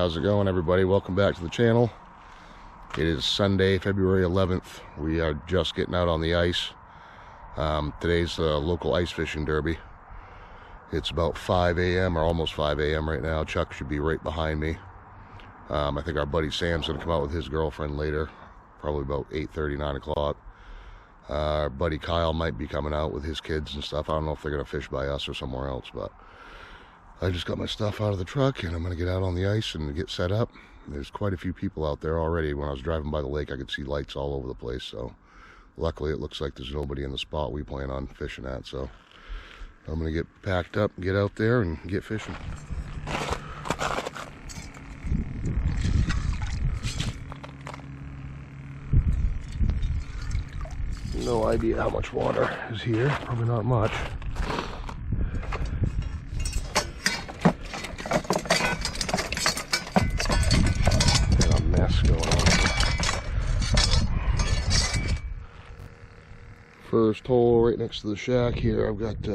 how's it going, everybody? Welcome back to the channel. It is Sunday, February 11th. We are just getting out on the ice. Today's the local ice fishing derby. It's about 5 a.m. or almost 5 a.m. right now. Chuck should be right behind me. I think our buddy Sam's going to come out with his girlfriend later, probably about 8:30, 9 o'clock. Our buddy Kyle might be coming out with his kids and stuff. I don't know if they're going to fish by us or somewhere else, but I just got my stuff out of the truck and I'm going to get out on the ice and get set up. There's quite a few people out there already. When I was driving by the lake, I could see lights all over the place. So luckily it looks like there's nobody in the spot we plan on fishing at. So I'm going to get packed up, get out there and get fishing. No idea how much water is here. Probably not much. Got a mess going on here. First hole right next to the shack here. I've got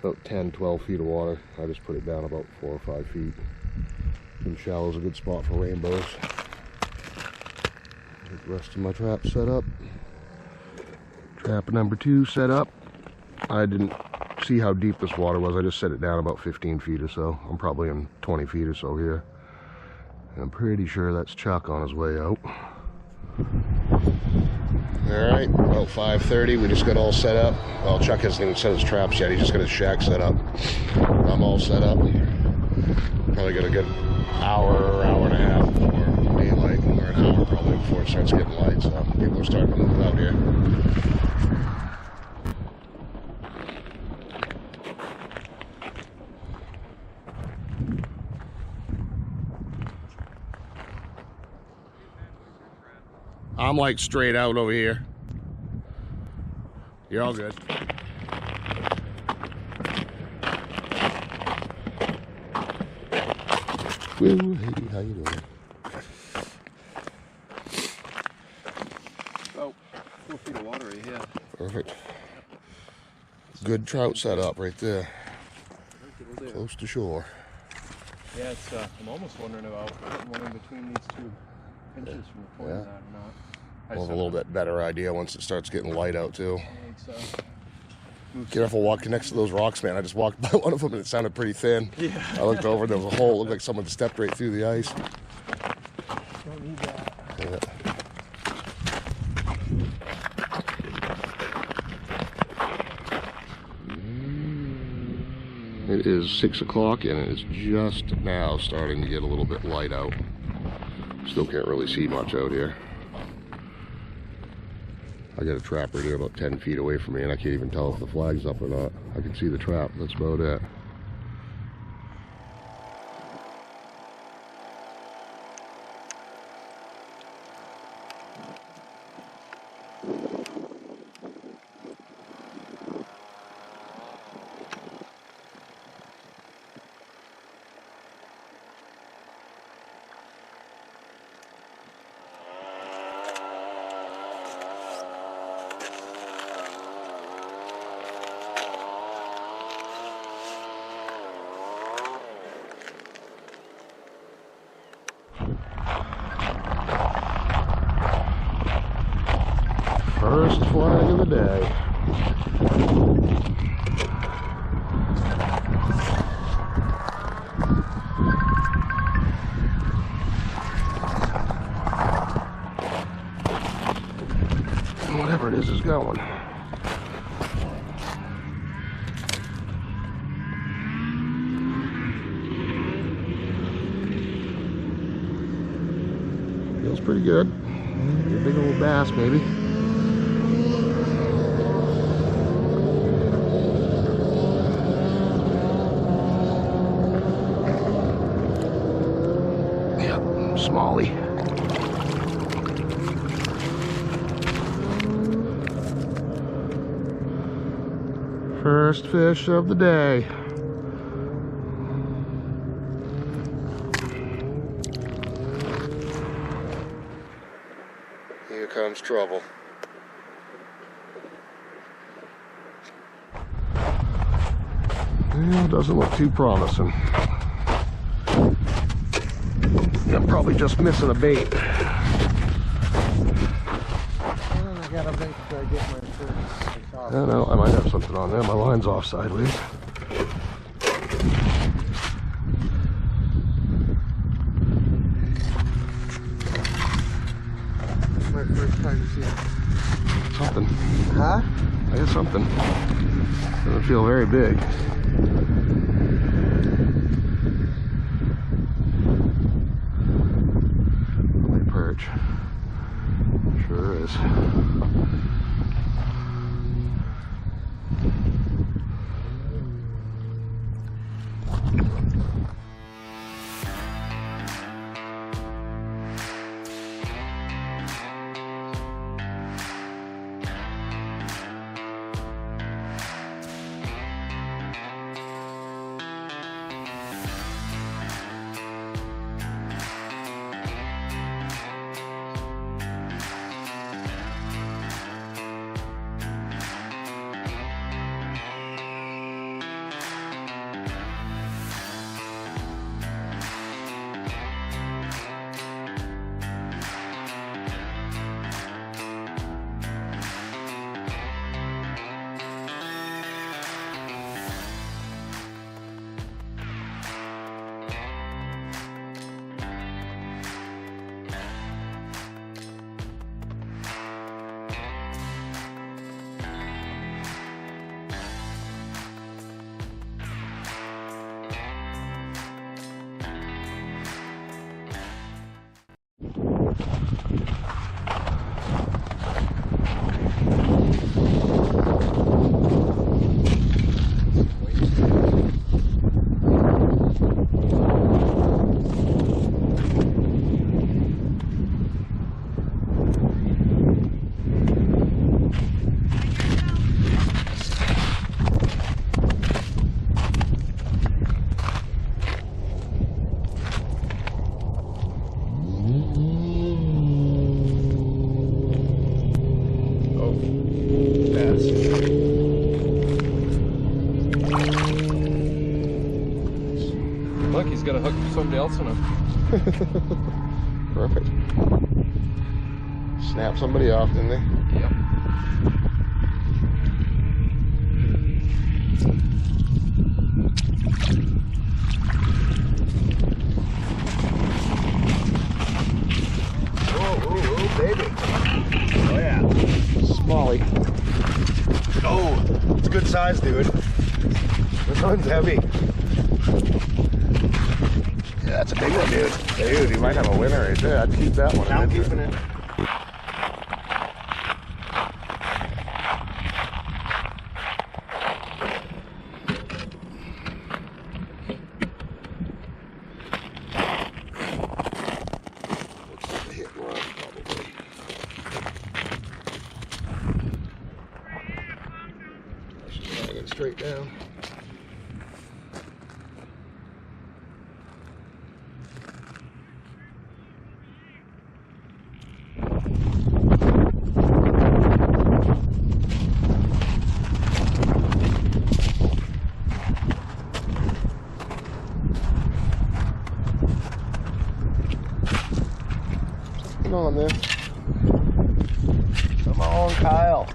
about 10-12 feet of water. I just put it down about 4 or 5 feet. And shallow's a good spot for rainbows. Get the rest of my traps set up. Trap number 2 set up. I didn't see how deep this water was. I just set it down about 15 feet or so. I'm probably in 20 feet or so here. And I'm pretty sure that's Chuck on his way out. Alright, about 5:30. We just got all set up. Well, Chuck hasn't even set his traps yet. He just got his shack set up. I'm all set up. Probably got a good hour and a half before daylight. Or an hour probably before it starts getting light. So people are starting to move out here. I'm like straight out over here. You're all good. Woo, hey, how you doing? About 4 feet of water right here. Perfect. Good trout setup right there. Close to shore. Yeah, it's. I'm almost wondering about putting one in between these two pinches from the point of that or not. We'll have a little bit better idea once it starts getting light out too. I think so. Careful walking next to those rocks, man. I just walked by one of them and it sounded pretty thin. Yeah. I looked over and there was a hole. It looked like someone stepped right through the ice. Don't need that. Yeah. It is 6 o'clock and it is just now starting to get a little bit light out. Still can't really see much out here. I got a trap right here about 10 feet away from me and I can't even tell if the flag's up or not. I can see the trap, that's about it. First flag of the day. Whatever it is going. Feels pretty good. A big old bass, maybe. Smallie. First fish of the day. Here comes trouble. Well, doesn't look too promising. I'm probably just missing a bait. I got a bait to get my first. I don't know, I might have something on there. My line's off sideways. My first time to see it. Something. Huh? I got something. Doesn't feel very big. Probably perch. Sure is. Look, he's got a hook for somebody else on him. Perfect. Snap somebody off, didn't they? Yep. Oh, baby. Oh, yeah. Smally. Oh, it's a good size, dude. This one's heavy. Yeah, that's a big one, dude. Dude, you might have a winner right there. I'd keep that one. I'm keeping it. Looks like a hit and run, probably. She's hanging straight down. On there. Come on, Kyle.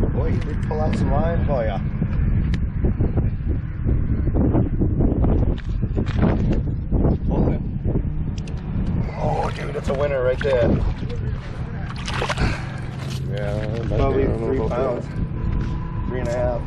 Boy, he did pull out some line for ya. Pull it. Oh, dude, that's a winner right there. Yeah, Probably 3 pounds. 3.5.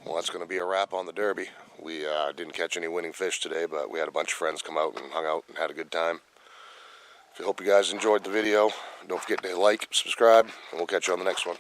Well, that's going to be a wrap on the Derby. We didn't catch any winning fish today, but we had a bunch of friends come out and hung out and had a good time. I hope you guys enjoyed the video. Don't forget to like, subscribe, and we'll catch you on the next one.